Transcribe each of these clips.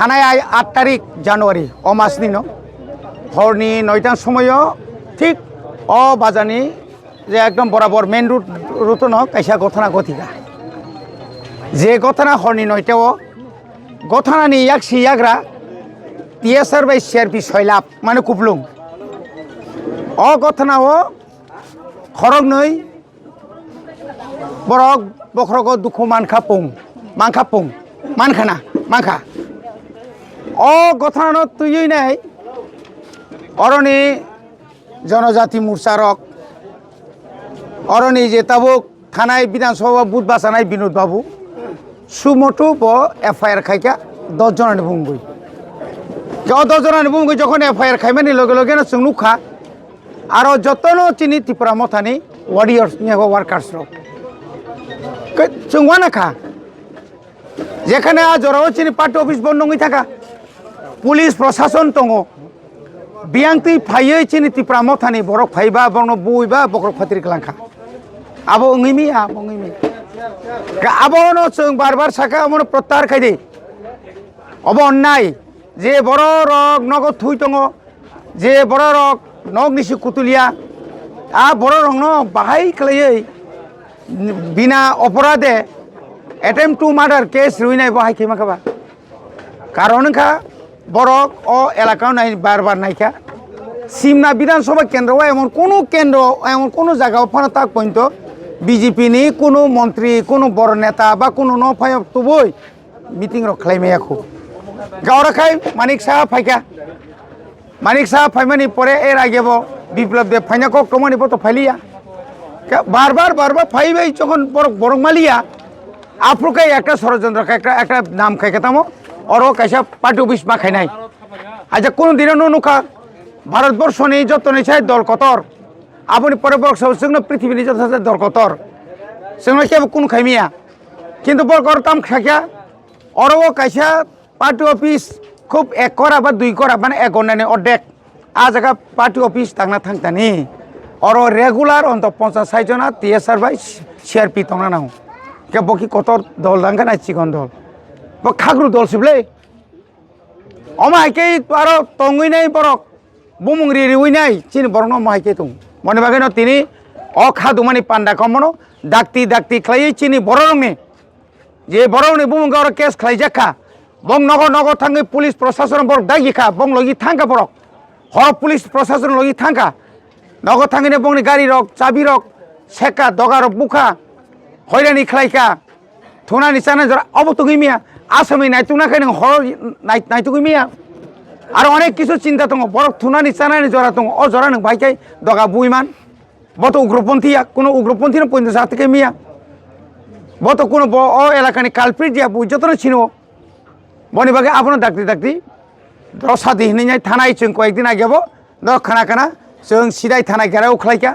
थानाय 8 तारिख जानुवारी अ मासनि न हरनि 9टा समायाव ठीक अ बाजारनि जे एकदम बराबर मेन रुट न कैसा गथना गथिका जे गथना हरनि 9टाव गथनानि यागसि याग्रा टीएसआर बाय सीआरपी 6 लाख माने कुपलुं अ गथनाव खरग नै borok bokhrogo dukhu mankhapung mankhana mankha o gothano tuyui nai oroni जनजाति मोर्चारक अरनि जे ताबुक थानाय विधानसभा बुथ बासानाय बिनोद बाबू सुमटु ब एफआईआर खायका 10 जनानि बुंगै 10 जनानि बुंगै जखन एफआईआर खायमानि लगे लगे जों नुखा आरो जतनो चिनि त्रिपुरा मथानि वारियर्स नि वार्कार्स रक जों वानाखा जेखाने आजराव चिनि पार्टी अफिस बन्द नङै थाखा पुलिस प्रशासन दङ बियांति फायै चिनि त्रिपुरा मथानि बरक फायबा बंनो बुइबा बक्रक फात्रिक लांखा आबो ओङैमि आबो न जों बार साखा अमनो प्रत्याहार खायदे अब अन्नाय जे बर रक नगद थुइ दङ जे बर रक नग निसि कुतुलिया आ बर रक न बाहाय खलायै बिना अपराधे अटेम्प्ट टू मार्डार केस रुइनाय बाहाय खैमाखाबा कारण का बरक ओ एलाकाव नाय बार नायखा सिमना विधानसभा केंद्र एमन कोनो जायगाव फाना ताक पॉइंट बीजेपी नि कोनो मंत्री कोनो बड़ नेता बा कोनो न फाय तुबोय मीटिंग रख खालायमायाखौ गावराखाय मानिक साहा फायका मानिक साहा फायमानि परे एर आगेबो बिप्लब देव फायनाखौ कमानि बतो फायलिया बार बार फाइबाय যখন বরক মালিয়া আফ্রুকে একটা ষড়যন্ত্র একটা নাম খাইকাতামো অরো কাইসা পার্টি অফিস মা খাইনাই আজ কোন দিনও নুখা ভারতবর্ষনি যত নিছাই দল কতর আপনি পরে বর্ষ जोंनो পৃথিবীনি যত দল কতর जोंनो কেব কোন খাইমিয়া কিন্তু বরকর তাম খাইয়া অরো কাইসা পার্টি অফিস খুব 1 করা বা 2 করা মানে 1 গণনানি অর্ধেক আ জায়গা পার্টি অফিস থাকনা থাকতানি और रेगुलर अंत 50-60 जना टीएसआर बाय सीआरपी तंगना नांगौ के बकी कतर दल दांगा नाय चिकन दल ब खाग्रु दल सिबले अमायके आरो तंगै नाय बरक बुमुंग्रि रिउइ नाय चिन बरन मायके तं मने बागेनो तिनि अ खादुमानि पान्डा कमनो दाक्ति खलायै चिनि बररंनि जे बररंनि बुमुंगा और केस खलाय जाखा बं नगो थांगै पुलिस प्रशासन बरक दागिखा बं लगी थांगा बरक हर पुलिस प्रशासन लगी थांगा नगद थांगिने बंनि गाड़ी रक चाबी रक सेका दगा रक बुखा हयरानि खलायका थुनानि चाना जरा अब तुगैमिया आसामनि नायतुनाखै नों हर नायतुगैमिया आरो अनेक किछु चिंता दङ बरक थुनानि चानानि जरा दङ अ जरा नों भाइखाय दगा बुइमान बत उग्रपन्थीया कोनो उग्रपन्थीनो पइन्ट जातके मिया बत कोनो अ एलाकानि कालप्रिट या बुइ जतनो छिनो बनि बागे आपनो दाक्ति रसा दिहनै थानाय जों कयेकदिन आगेबो न खाना जों सिदाय थाना गेराव खलायका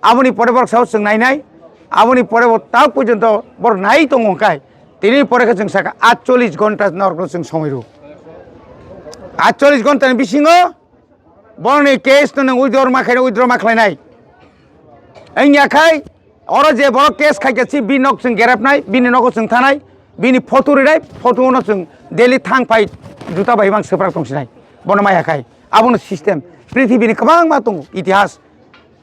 आबुनि परे बर साव जों नायनाय आबुनि परे ता पर्यन्त बर नाय दङखाय तिनि परेखौ जों साका 48 घन्टा नरगो जों समयरु 48 घन्टानि बिसिङो बरनि केस नों उइद्र माखायनाय आंनि आखाय अर जे बर केस खायगासि बि नक जों गेराबनाय बिनि नक जों थानाय बिनि फटो रिनाय फटोनो जों डेली थां फाय जुता बायबां सोफ्रा दंसिनाय बन माय आखाय आबुनो सिस्टेम पृथ्वी गोबां मा दङ इतिहास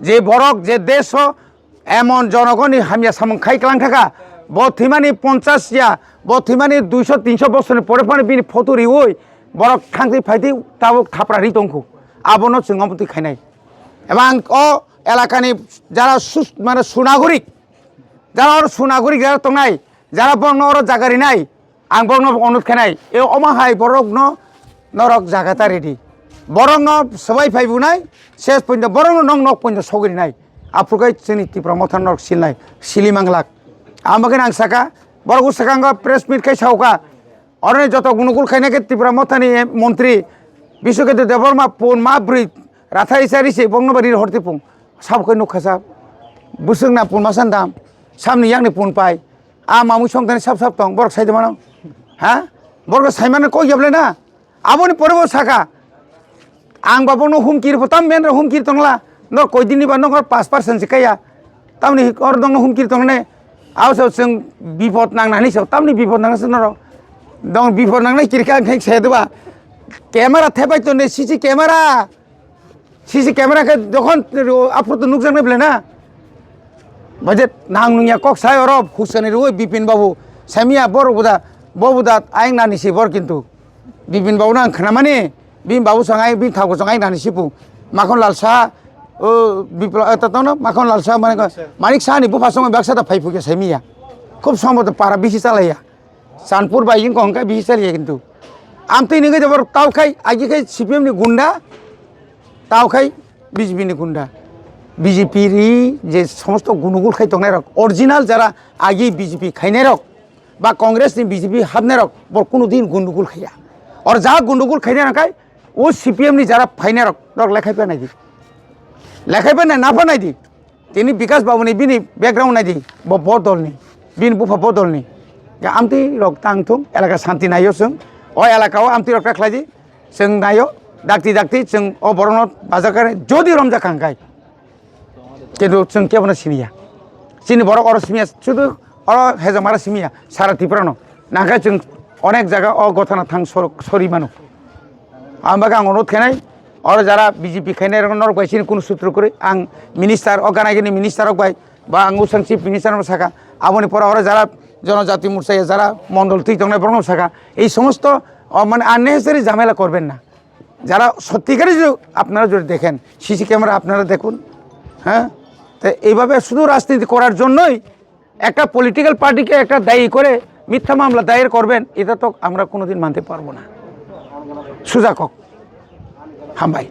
जे बरक जे देश एमन जनगणनि हामिया सामंखाय खालाम थाखा बथिमानि 50 या बथिमानि 200-300 बोसोरनि परे परे बिनि फटो रिउइ बरक थांथै फायथै ताबुक थाप्रारि दंखौ आबनो जोंमति खायनाय एबा अ एलाकानि जारा माने सुनागरिक जारा तंनाय जारा बंनो और जागारिनाय आं बंनो अनुरोध खायनाय ए अमाहाय बरक नरक जागाता रेडी बरंग सबाय फायबुनाय शेष पॉइंट बरंग नक पॉइंट सौगरिनाय आफुरगाय जोंनि त्रिपुरा मथान नरक सिलनाय सिलिमांगलाक आमगन आं साका बरगु साकांग प्रेस मिट खाय सावका अरने जत गुनुकुल खायनाके त्रिपुरा मथानि मंत्री विश्वकेतु देबरमा फोन मा ब्रि राथाय सारिसे बंगबारि हरतिपुं साबखै नुखासा बुसुंना फोन मासानदाम सामनि यांनि फोन पाय आ मामु संथानि साब दं बरक साइदमान हा बरक साइमान को गेबलेना आबोनि परबो साका आं बाबनो हुमकिर फताम मेन हुमकिर तंगला न कयदिननि बा नगर 5% सिकाया तामनि और दंग हुमकिर तंगने आवसो जों बिपद नांनानै सो तामनि बिपद नांगासिनो न দং বিফর নাংনাই কিরকা খাই সেদবা ক্যামেরা থেপাই তো নে সিসি ক্যামেরাকে যখন আপনি তো নুকসান নেবলে না বাজে নাং নুইয়া কক সাই অরব হুসেনের ওই বিপিন বাবু সামিয়া বড় বুদা আইং নানিসি বর কিন্তু বিপিন বাবু না খানা মানে বিন বাবু সঙ্গাই বিন থাকো সঙ্গাই নানিসি পু মাখন লাল শাহ ও বিপ্লব তো না মাখন লাল শাহ মানে মানিক শাহনি বুফা সঙ্গে ব্যবসাটা ফাইফুকে সামিয়া খুব সম্ভবত পারা বেশি চালাইয়া চানপুর বাইকিং কহংকাই বেশি চালিয়ে কিন্তু আমি নিগে যাবার তাও খাই আগে খাই সিপিএমনি গুন্ডা তাও খাই বিজেপিনি গুন্ডা বিজেপির যে সমস্ত গুণগুল খাই তংনাই রক অরিজিনাল যারা আগে বিজেপি খাইনাই রক বা কংগ্রেসনি বিজেপি হাবনাই রক বর কোনো দিন গুন্ডুগুল খাইয়া আর যা গুন্ডুগুল খাইনাই রাখাই ও সিপিএমনি যারা ফাইনাই রক রক লেখাই পাই নাই দি লেখাই পাই না পাই নাই দি তিনি বিকাশ বাবুনি বিনি ব্যাকগ্রাউন্ড নাই দি ব দলনি বিন বুফা ব দলনি আমতি রক তাংথুং এলাকা শান্তি নাইও जों अ एलाकाव आमती रक्ता खालायदि जों नायो दाक्ति जों अ बरनत बाजारखाने जदि रमजाखांखाय किन्तु जों केबनो सिनिया सिनि बर अर सिमिया शुधु अर हेजामारा सिमिया सारा त्रिपुरानो नाखाय जों अनेक जायगा अ गथाना थां सरि मानु आमबागा आं अनुरोध खानाय अर जारा बिजेपि खायनाय नरक बायसिनि कुनु सूत्र करे आं मिनिस्टार अगानागिनि मिनिस्टार बाय बा आं उसां चिफ मिनिस्टार साखा आबनि पर अर जारा জনজাতি মোর্চায় যারা মন্ডল তুই তোমরা বর্ণ শাখা এই সমস্ত মানে আননেসেসারি ঝামেলা করবেন না যারা সত্যিকারই যদি আপনারা যদি দেখেন সিসি ক্যামেরা আপনারা দেখুন হ্যাঁ তো এইভাবে শুধু রাজনীতি করার জন্যই একটা পলিটিক্যাল পার্টিকে একটা দায়ী করে মিথ্যা মামলা দায়ের করবেন এটা তো আমরা কোনোদিন মানতে পারবো না সুজা কক হাম ভাই